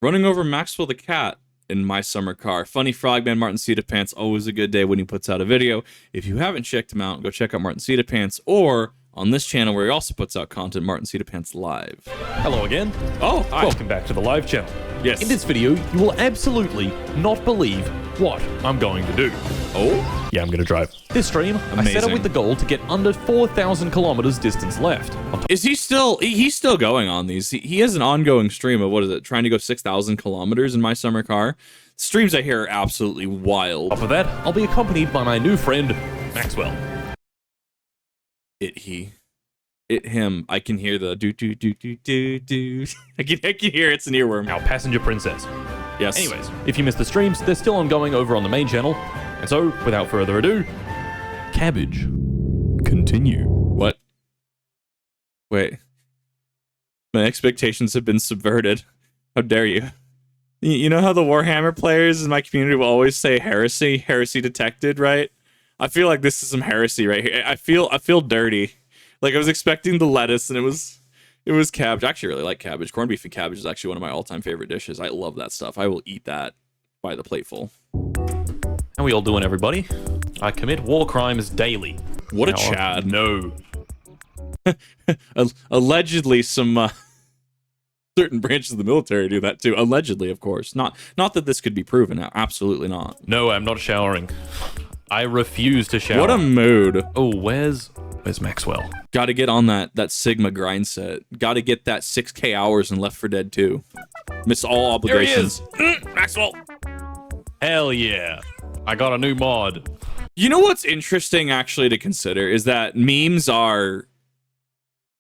Running over Maxwell the cat in my summer car. Funny frogman martincitopants, always a good day when he puts out a video. If you haven't checked him out, go check out martincitopants, or on this channel where he also puts out content, martincitopants.live. Hello again. Oh, hi. Welcome back to the live channel. Yes. In this video, you will absolutely not believe what I'm going to do. Oh? Yeah, I'm going to drive. This stream, I set up with the goal to get under 4,000 kilometers distance left. Is he still, he's still going on these. He has an ongoing stream of, what is it, trying to go 6,000 kilometers in my summer car. Streams I hear are absolutely wild. Off of that, I'll be accompanied by my new friend, Maxwell. Him. I can hear the do. I can hear it's an earworm. Our passenger princess. Yes. Anyways, if you missed the streams, they're still ongoing over on the main channel. And so, without further ado, cabbage. Continue. What? Wait. My expectations have been subverted. How dare you? You know how the Warhammer players in my community will always say heresy detected, right? I feel like this is some heresy right here. I feel dirty. Like I was expecting the lettuce and it was cabbage. I actually really like cabbage. Corned beef and cabbage is actually one of my all-time favorite dishes. I love that stuff. I will eat that by the plateful. How we all doing, everybody? I commit war crimes daily. What a Chad. No. Allegedly some certain branches of the military do that too. Allegedly, of course. Not that this could be proven. Absolutely not. No, I'm not showering. I refuse to shower. What a mood. Oh, where's Maxwell? Got to get on that Sigma grind set. Got to get that 6K hours in Left 4 Dead 2. Miss all obligations. There he is. Maxwell. Hell yeah. I got a new mod. You know what's interesting actually to consider is that memes are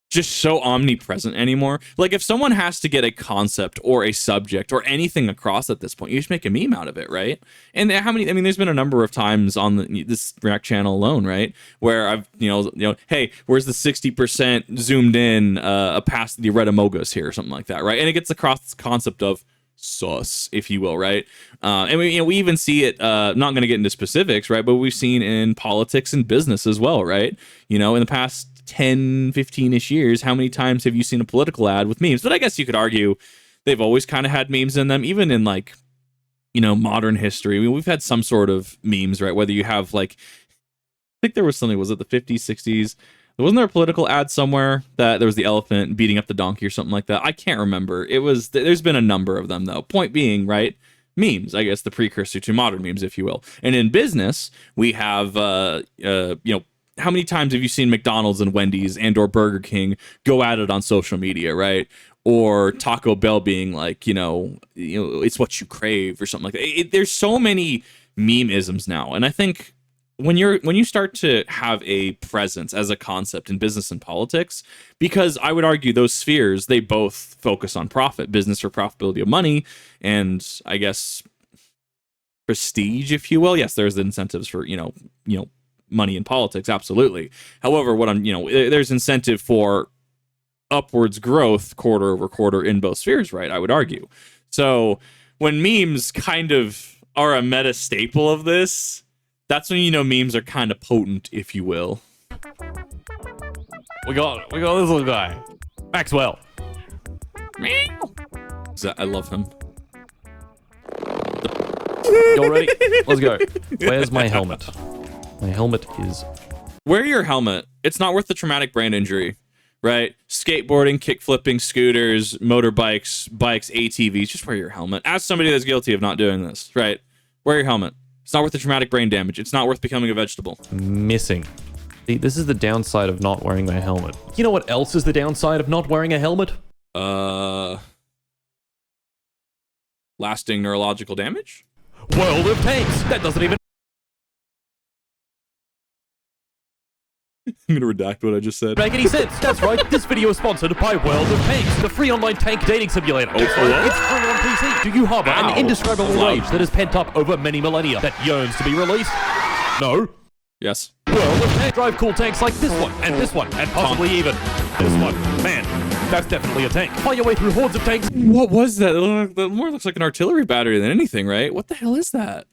just so omnipresent anymore. Like if someone has to get a concept or a subject or anything across at this point, you just make a meme out of it, right? And how many, I mean, there's been a number of times on this React channel alone, right? Where I've, you know, hey, where's the 60% zoomed in past the red amogus here or something like that, right? And it gets across this concept of sus, if you will, right? And we even see it, not going to get into specifics, right? But we've seen in politics and business as well, right? You know, in the past 10, 15-ish years, how many times have you seen a political ad with memes? But I guess you could argue they've always kind of had memes in them, even in like, you know, modern history. I mean, we've had some sort of memes, right? Whether you have like, I think there was something, was it the 50s, 60s? Wasn't there a political ad somewhere that there was the elephant beating up the donkey or something like that? I can't remember. It was, there's been a number of them though. Point being, right? Memes, I guess the precursor to modern memes, if you will. And in business, we have, you know, how many times have you seen McDonald's and Wendy's and or Burger King go at it on social media, right? Or Taco Bell being like, you know, it's what you crave or something like that. There's so many meme-isms now. And I think when you start to have a presence as a concept in business and politics, because I would argue those spheres, they both focus on profit, business for profitability of money, and I guess prestige, if you will. Yes, there's incentives for, you know, money in politics, absolutely. However, there's incentive for upwards growth quarter over quarter in both spheres, right? I would argue. So when memes kind of are a meta staple of this, that's when you know memes are kind of potent, if you will. We got this little guy, Maxwell. I love him. Y'all ready? Let's go. Where's my helmet? My helmet is... Wear your helmet. It's not worth the traumatic brain injury, right? Skateboarding, kick flipping, scooters, motorbikes, bikes, ATVs. Just wear your helmet. As somebody that's guilty of not doing this, right? Wear your helmet. It's not worth the traumatic brain damage. It's not worth becoming a vegetable. Missing. See, this is the downside of not wearing my helmet. You know what else is the downside of not wearing a helmet? Lasting neurological damage? World of Tanks! That doesn't even... I'm gonna redact what I just said. Make any sense? That's right. This video is sponsored by World of Tanks, the free online tank dating simulator. It's free on PC. Do you harbor an indescribable rage that is pent up over many millennia that yearns to be released? No. Yes. World of Tanks. Drive cool tanks like this one, and possibly even this one. Man, that's definitely a tank. Find your way through hordes of tanks. What was that? That more looks like an artillery battery than anything, right? What the hell is that?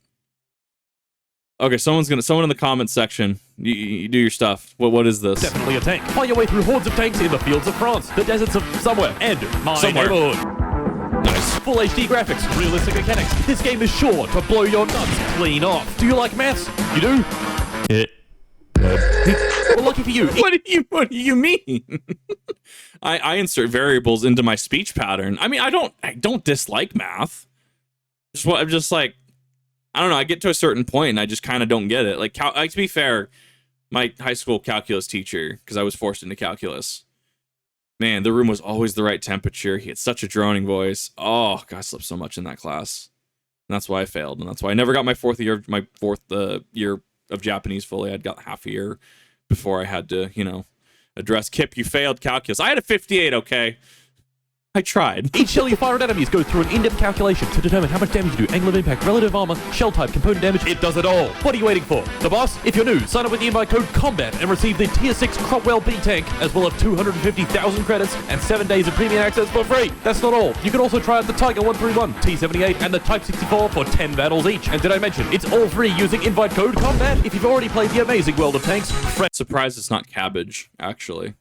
Okay, someone in the comments section, you do your stuff. What is this? Definitely a tank. Find your way through hordes of tanks in the fields of France, the deserts of somewhere, and my neighborhood. Nice. full HD graphics, realistic mechanics, this game is sure to blow your nuts clean off. Do you like maths? You do? Yeah. Well, lucky for you. What do you mean? I insert variables into my speech pattern. I mean, I don't dislike math. I'm just like, I don't know. I get to a certain point and I just kind of don't get it. Like, to be fair, my high school calculus teacher, because I was forced into calculus, man, the room was always the right temperature. He had such a droning voice. Oh, God, I slept so much in that class. And that's why I failed. And that's why I never got my fourth year of Japanese fully. I'd got half a year before I had to, address, Kip, you failed calculus. I had a 58, okay? I tried. Each shell you fire at enemies goes through an in-depth calculation to determine how much damage you do, angle of impact, relative armor, shell type, component damage. It does it all. What are you waiting for? The boss? If you're new, sign up with the invite code COMBAT and receive the Tier 6 Cromwell B tank, as well as 250,000 credits and 7 days of premium access for free. That's not all. You can also try out the Tiger 131, T78, and the Type 64 for 10 battles each. And did I mention, it's all free using invite code COMBAT if you've already played the amazing World of Tanks. Surprised it's not cabbage, actually.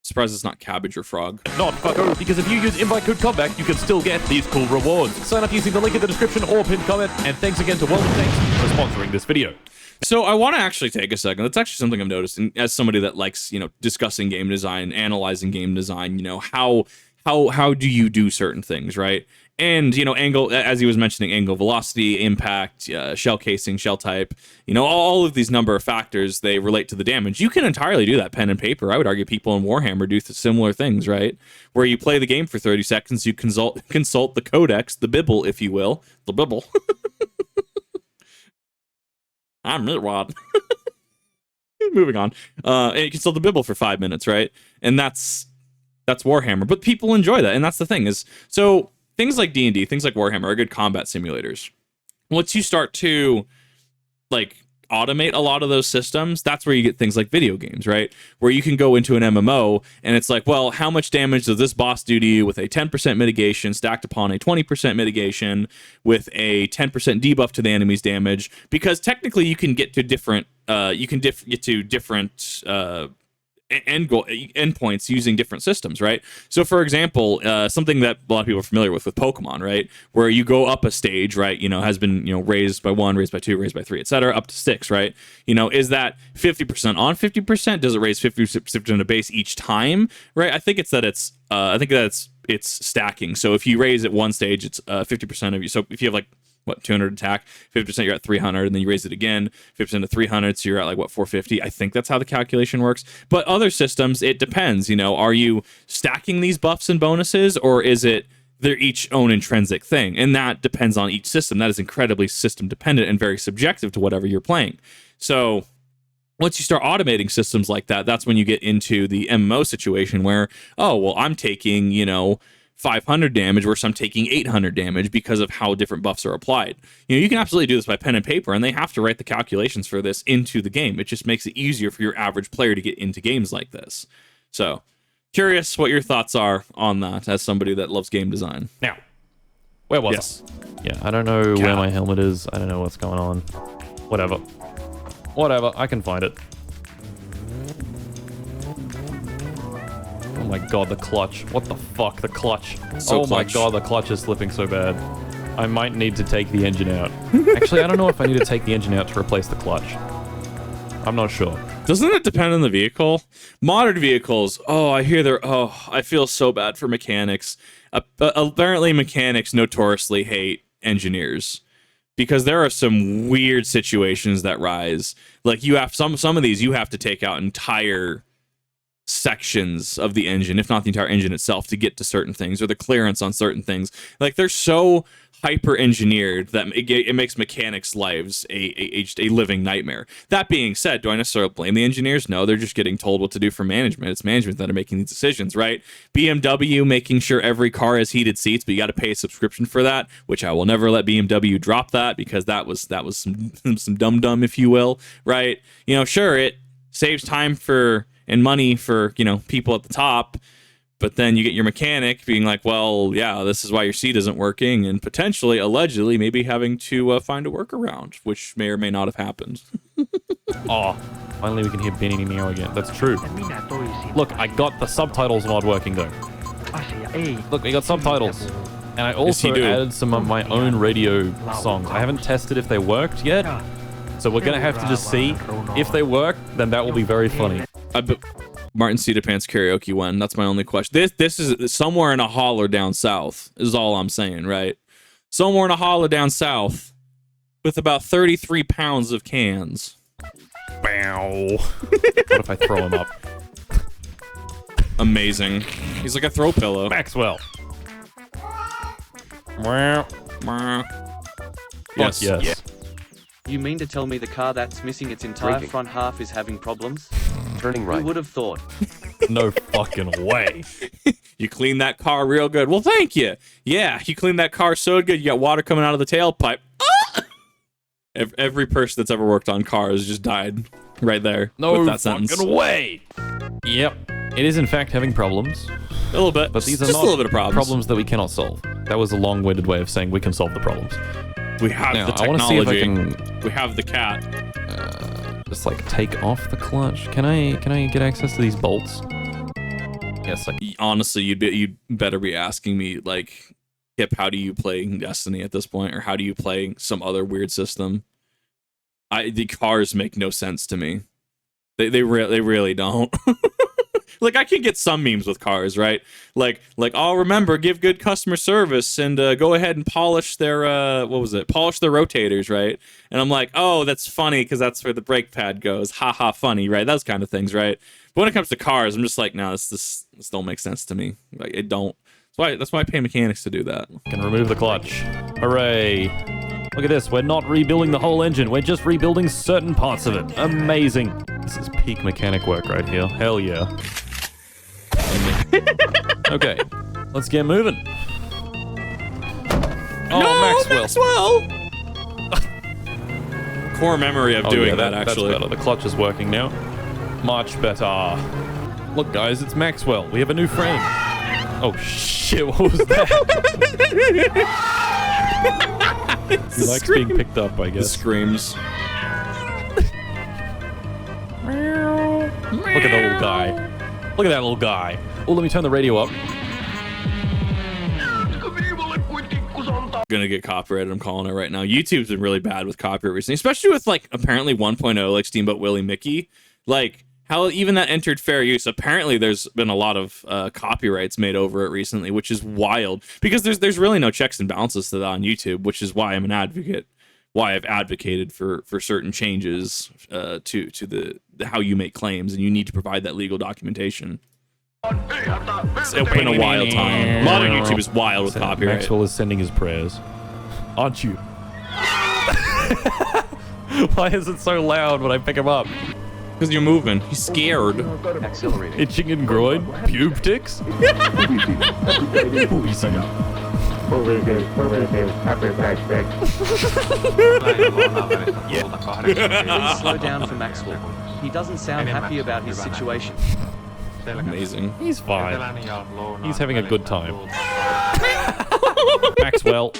Surprised it's not cabbage or frog. Not fucko, because if you use invite code COMBAT, you can still get these cool rewards. Sign up using the link in the description or pinned comment, and thanks again to World of Tanks for sponsoring this video. So I want to actually take a second. That's actually something I've noticed, and as somebody that likes, discussing game design, analyzing game design, how do you do certain things, right? And, angle, as he was mentioning, angle velocity, impact, shell casing, shell type, all of these number of factors, they relate to the damage. You can entirely do that pen and paper. I would argue people in Warhammer do similar things, right? Where you play the game for 30 seconds, you consult the codex, the Bibble, if you will. The Bibble. I'm Rod. Moving on. And you consult the Bibble for 5 minutes, right? And that's Warhammer. But people enjoy that, and that's the thing is, so things like D&D, things like Warhammer are good combat simulators. Once you start to automate a lot of those systems, that's where you get things like video games, right? Where you can go into an MMO and it's like, well, how much damage does this boss do to you with a 10% mitigation stacked upon a 20% mitigation with a 10% debuff to the enemy's damage? Because technically you can get to different endpoints using different systems, right? So for example, something that a lot of people are familiar with Pokemon, right? Where you go up a stage, right? Has been, raised by 1, raised by 2, raised by 3, etc., up to 6, right? Is that 50% on 50%? Does it raise 50% of base each time, right? I think it's stacking. So if you raise at one stage, it's 50% of you. So if you have 200 attack, 50% you're at 300, and then you raise it again, 50% to 300, so you're at 450. I think that's how the calculation works. But other systems, it depends. Are you stacking these buffs and bonuses, or is it they're each own intrinsic thing? And that depends on each system. That is incredibly system dependent and very subjective to whatever you're playing. So once you start automating systems like that, that's when you get into the MMO situation where, oh, well, I'm taking, 500 damage versus I'm taking 800 damage because of how different buffs are applied. You can absolutely do this by pen and paper, and they have to write the calculations for this into the game. It just makes it easier for your average player to get into games like this. So, curious what your thoughts are on that as somebody that loves game design. Now, where was I? Yeah, I don't know where my helmet is. I don't know what's going on. Whatever, I can find it. Oh my god, the clutch. What the fuck, the clutch. My god, the clutch is slipping so bad. I might need to take the engine out. Actually, I don't know if I need to take the engine out to replace the clutch. I'm not sure. Doesn't it depend on the vehicle? Modern vehicles, I feel so bad for mechanics. Apparently, mechanics notoriously hate engineers, because there are some weird situations that rise. You have some of these, you have to take out entire sections of the engine, if not the entire engine itself, to get to certain things, or the clearance on certain things. They're so hyper engineered that it makes mechanics' lives a living nightmare. That being said, do I necessarily blame the engineers? No, they're just getting told what to do from management. It's management that are making these decisions, right? BMW making sure every car has heated seats, but you got to pay a subscription for that, which I will never let BMW drop that, because that was some dum-dum, if you will, right? Sure, it saves time and money for, people at the top, but then you get your mechanic being like, well, yeah, this is why your seat isn't working, and potentially, allegedly, maybe having to find a workaround, which may or may not have happened. Oh, finally we can hear Benny Meow again. That's true. Look, I got the subtitles not working though. Look, we got subtitles. And I also added some of my own radio songs. I haven't tested if they worked yet, so we're gonna have to just see. If they work, then that will be very funny. Martincitopants karaoke when? That's my only question. This is somewhere in a holler down south, is all I'm saying, right? Somewhere in a holler down south with about 33 pounds of cans. Bow. What if I throw him up? Amazing. He's like a throw pillow. Maxwell. Yes. Yes. Yeah. You mean to tell me the car that's missing its entire front half is having problems? Turning right. Who would have thought? No fucking way. You clean that car real good. Well, thank you. Yeah, you clean that car so good. You got water coming out of the tailpipe. Ah! Every person that's ever worked on cars just died right there. No with that fucking sentence. Way. Yep. It is in fact having problems. A little bit, but these are just not a little bit of problems that we cannot solve. That was a long-winded way of saying we can solve the problems. We have now, the technology. I want to see if I can. We have the cat. Just like take off the clutch. Can I get access to these bolts? Yes. Honestly, you'd better be asking me like, Kip, how do you play Destiny at this point, or how do you play some other weird system? The cars make no sense to me. They really don't. Like, I can get some memes with cars, right? Like, oh, remember, give good customer service and go ahead and polish their, polish their rotators, right? And I'm like, oh, that's funny because that's where the brake pad goes. Ha ha, funny, right? Those kind of things, right? But when it comes to cars, I'm just like, no, this don't make sense to me. Like, it don't. That's why I pay mechanics to do that. Can remove the clutch. Hooray. Look at this. We're not rebuilding the whole engine. We're just rebuilding certain parts of it. Amazing. This is peak mechanic work right here. Hell yeah. Okay, let's get moving. Oh, no, Maxwell! Core memory of doing that, actually. That's better. The clutch is working now. Much better. Look, guys, it's Maxwell. We have a new friend. Oh, shit, what was that? He likes being picked up, I guess. The screams. Look at that little guy. Look at that little guy. Oh, let me turn the radio up. Gonna get copyrighted, I'm calling it right now. YouTube's been really bad with copyright recently, especially with like apparently 1.0 like Steamboat Willie Mickey. Like how even that entered fair use. Apparently there's been a lot of copyrights made over it recently, which is wild because there's really no checks and balances to that on YouTube, which is why I'm an advocate. Why I've advocated for certain changes to the how you make claims, and you need to provide that legal documentation. It's been a wild time. A lot of YouTube is wild with copyright. Maxwell is sending his prayers. Aren't you? Why is it so loud when I pick him up? Because you're moving. He's scared. Accelerating. Itching and groin? Pube ticks? Please slow down for Maxwell. He doesn't sound happy about his situation. Amazing. He's fine. He's having a good time. Maxwell,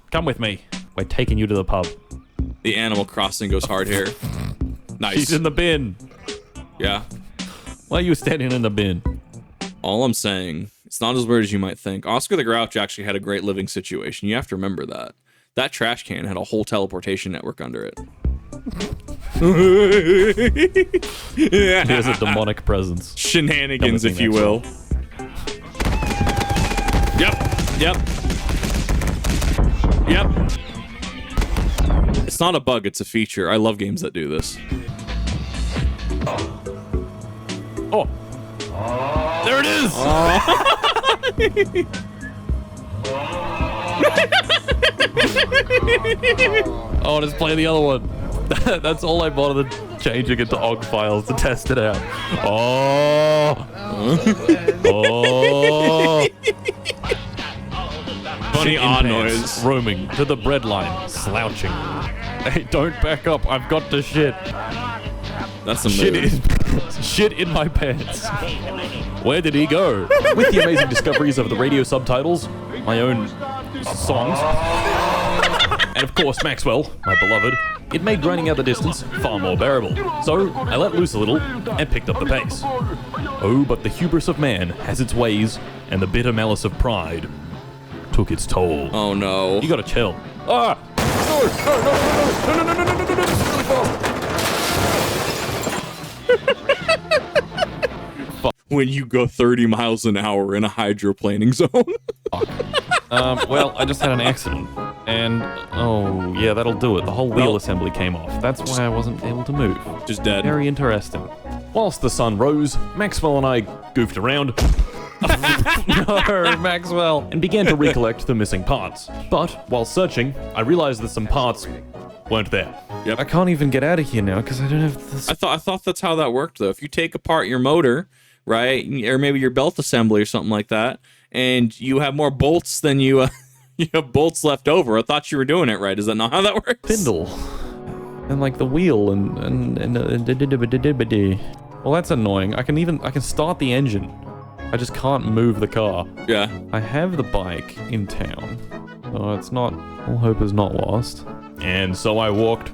come with me. We're taking you to the pub. The Animal Crossing goes hard here. Nice. He's in the bin. Yeah. Why are you standing in the bin? All I'm saying, it's not as weird as you might think. Oscar the Grouch actually had a great living situation. You have to remember that. That trash can had a whole teleportation network under it. There's a demonic presence. Shenanigans, if you will. Yep. It's not a bug, it's a feature. I love games that do this. Oh. There it is! Oh, let's play the other one. That's all I bothered changing it to OGG files to test it out. Oh. Oh. Funny odd noise. Roaming to the bread line, slouching. Hey, don't back up. I've got to shit. That's a move. Shit in my pants. Where did he go? With the amazing discoveries of the radio subtitles, my own songs, and of course Maxwell, my beloved, it made grinding out the distance far more bearable. So I let loose a little and picked up the pace. Oh, but the hubris of man has its ways and the bitter malice of pride. took its toll. Oh no. You gotta chill. Ah! No, no, no, no, no, no, no, no, no, no, no, this is really fast. When you go 30 miles an hour in a hydroplaning zone. Well, I just had an accident. And, oh, yeah, that'll do it. The whole wheel assembly came off. That's why I wasn't able to move. Just dead. Very interesting. Whilst the sun rose, Maxwell and I goofed around. No, Maxwell. And began to recollect the missing parts. But, while searching, I realized that some parts weren't there. Yep. I can't even get out of here now because I don't have this. I thought that's how that worked, though. If you take apart your motor, right, or maybe your belt assembly or something like that, and you have more bolts than you have bolts left over. I thought you were doing it right. Is that not how that works? Spindle. And like the wheel and well, that's annoying. I can start the engine. I just can't move the car. Yeah. I have the bike in town. So it's not, all hope is not lost. And so I walked,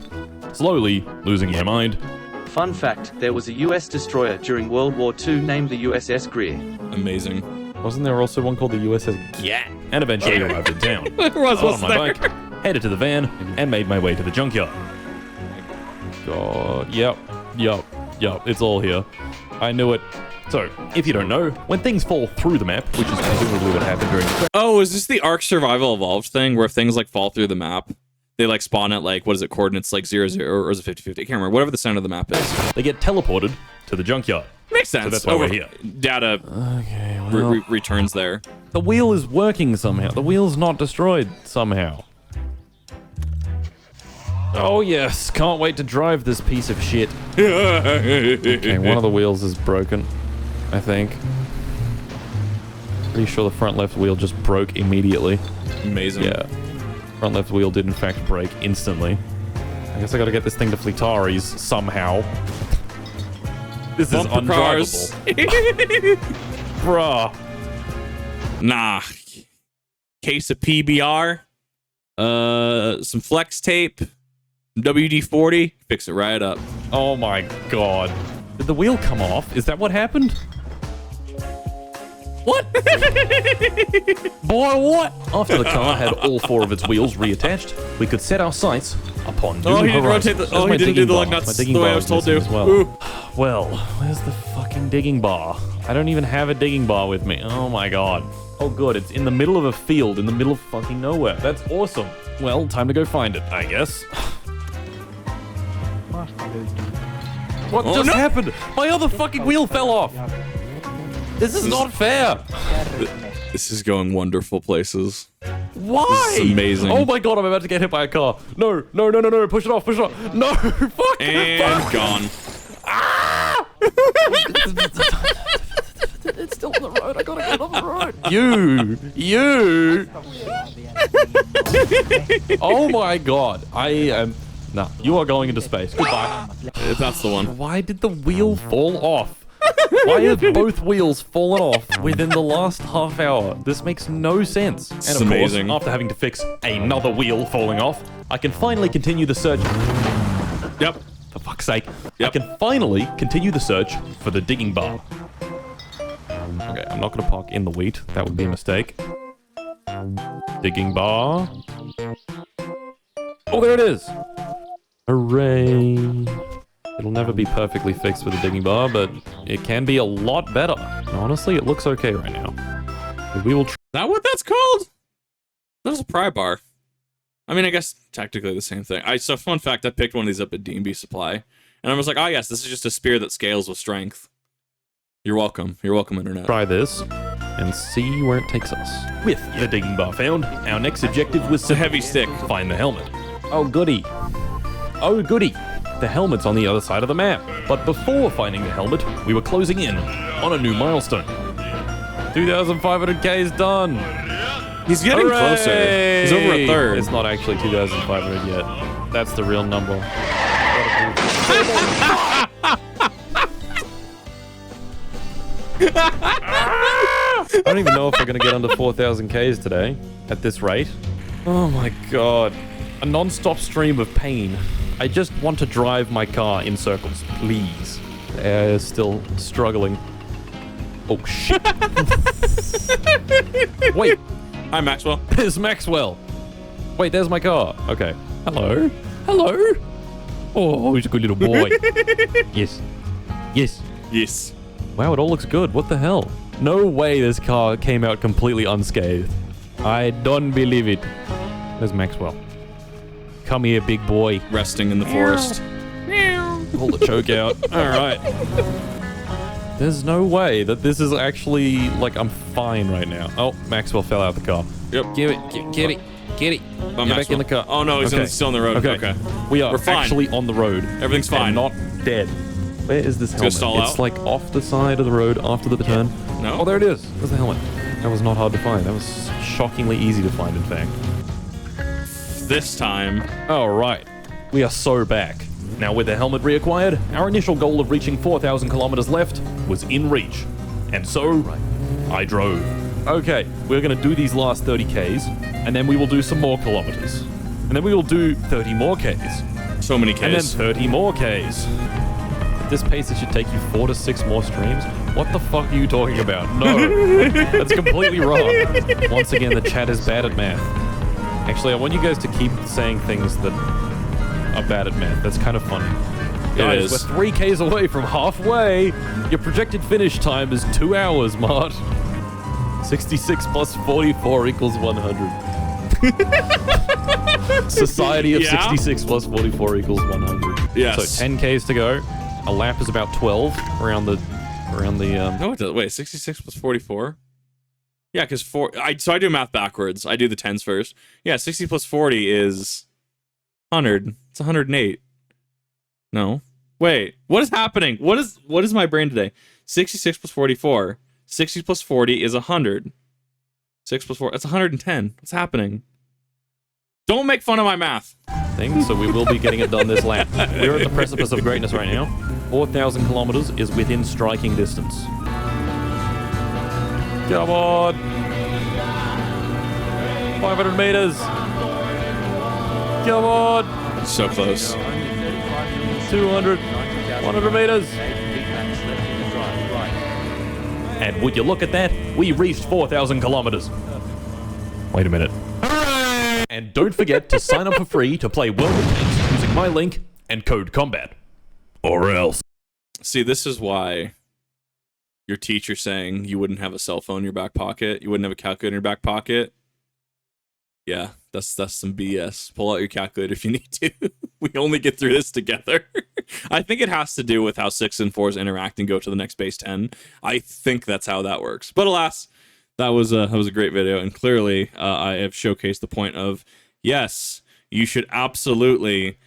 slowly losing my mind. Fun fact, there was a US destroyer during World War II named the USS Greer. Amazing. Wasn't there also one called the USS Gat? And eventually arrived in town. There was Got on my bike, headed to the van, and made my way to the junkyard. God, yep, it's all here. I knew it. So, if you don't know, when things fall through the map, which is presumably what happened during the Oh, is this the Ark Survival Evolved thing, where if things like fall through the map, they like spawn at like, what is it, coordinates like 0, 0, or is it 50, 50? I can't remember. Whatever the center of the map is. they get teleported to the junkyard. Makes sense. So that's why we're here. Data Okay, well, returns there. the wheel is working somehow. The wheel's not destroyed somehow. Oh yes, can't wait to drive this piece of shit. Okay, one of the wheels is broken, I think. Pretty sure the front left wheel just broke immediately. Amazing. Yeah, front left wheel did in fact break instantly. I guess I gotta get this thing to Fleetari's somehow. This is Bumper cars. undrivable. Bruh. Nah. Case of PBR. Some flex tape. WD-40. Fix it right up. Oh my god. Did the wheel come off? Is that what happened? What? Boy, what? After the car had all 4 of its wheels reattached, we could set our sights upon new Oh, he didn't rotate horizons. the. Oh, he didn't do the lug nuts the way I was told to. As well. Ooh. Well, where's the fucking digging bar? I don't even have a digging bar with me. Oh my god. Oh good, it's in the middle of a field, in the middle of fucking nowhere. That's awesome. Well, time to go find it, I guess. What Oh, just no. happened? My other fucking wheel fell off. This is not fair. This is going wonderful places. Why? This is amazing. Oh my god, I'm about to get hit by a car. No, no, no, no, no. Push it off, push it off. No, fuck. And fuck. gone. It's still on the road. I gotta get on the road. You. Oh my god. I am. Nah, you are going into space. Goodbye. That's the one. Why did the wheel fall off? Why have both wheels fallen off within the last half hour? This makes no sense. And of amazing. course, after having to fix another wheel falling off, I can finally continue the search. Yep. For fuck's sake. Yep. I can finally continue the search for the digging bar. Okay, I'm not going to park in the wheat. That would be a mistake. Digging bar. Oh, there it is. Hooray. It'll never be perfectly fixed with a digging bar, but it can be a lot better. And honestly, it looks okay right now. But we will Is that what that's called? That was a pry bar. I mean, I guess technically the same thing. So fun fact, I picked one of these up at D&B Supply. And I was like, oh yes, this is just a spear that scales with strength. You're welcome. You're welcome, Internet. try this and see where it takes us. With the digging bar found, our next objective was It's a heavy stick. find the helmet. Oh goody. Oh goody. The helmet's on the other side of the map. But before finding the helmet, we were closing in on a new milestone. 2,500 K is done. He's getting Hooray! closer. He's over a third. It's not actually 2,500 yet. That's the real number. I don't even know if we're going to get under 4,000 Ks today at this rate. Oh my god. A non-stop stream of pain. I just want to drive my car in circles, please. They're still struggling. Oh shit. Wait, Hi, Maxwell. There's Maxwell. Wait, there's my car. Okay. Hello. Hello. Oh, he's a good little boy. Yes. Yes. Yes. Wow, it all looks good. What the hell? No way this car came out completely unscathed. I don't believe it. There's Maxwell. Come here, big boy. Resting in the forest. Pull the choke out. All right. There's no way that this is actually, like, I'm fine right now. Oh, Maxwell fell out of the car. Yep. Get it. Get it. Get it. Oh, Get back in the car. Oh, no, he's Okay. still on the road. Okay. We are We're fine. actually on the road. Everything's fine. And not dead. Where is this gonna helmet? stall It's out? like off the side of the road after the turn. No? Oh, there it is. There's the helmet. That was not hard to find. That was shockingly easy to find, in fact. This time. All right. We are so back. Now with the helmet reacquired, our initial goal of reaching 4,000 kilometers left was in reach. And so, I drove. Okay, we're gonna do these last 30 Ks, and then we will do some more kilometers. And then we will do 30 more Ks. So many Ks. And then 30 more Ks. At this pace, it should take you 4 to 6 more streams. What the fuck are you talking about? No, that's completely wrong. Once again, the chat is bad at math. Actually, I want you guys to keep saying things that are bad at math. That's kind of funny. Guys, is. we're 3 Ks away from halfway. Your projected finish time is 2 hours, Mart. 66 plus 44 equals 100. Society of 66 plus 44 equals 100. Yes. So 10 Ks to go. A lap is about 12 around the No, it doesn't. Wait, 66 plus 44? Yeah, because so I do math backwards. I do the tens first. Yeah, 60 plus 40 is 100. It's 108. No. Wait, what is happening? What is my brain today? 66 plus 44. 60 plus 40 is 100. 6 plus 4, that's 110. What's happening? Don't make fun of my math. thing, so we will be getting it done this lap. We're at the precipice of greatness right now. 4,000 kilometers is within striking distance. Come on! 500 meters! Come on! So close. 200, 100 meters! And would you look at that? We reached 4,000 kilometers. Wait a minute. And don't forget to sign up for free to play World of Tanks using my link and code COMBAT. Or else. See, this is why your teacher saying you wouldn't have a cell phone in your back pocket, you wouldn't have a calculator in your back pocket. Yeah, that's some BS. Pull out your calculator if you need to. We only get through this together. I think it has to do with how 6 and 4s interact and go to the next base 10. I think that's how that works. But alas, that was a great video, and clearly I have showcased the point of, yes, you should absolutely,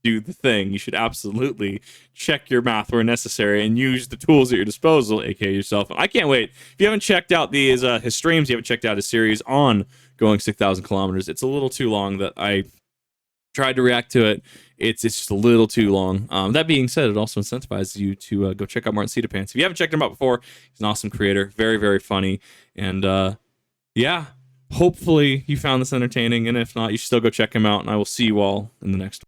do the thing. You should absolutely check your math where necessary and use the tools at your disposal, aka yourself. I can't wait. If you haven't checked out his streams, you haven't checked out his series on going 6,000 kilometers. It's a little too long that I tried to react to it. It's just a little too long. That being said, it also incentivizes you to go check out martincitopants. If you haven't checked him out before, he's an awesome creator, very, very funny, and yeah, hopefully you found this entertaining, and if not, you should still go check him out, and I will see you all in the next one.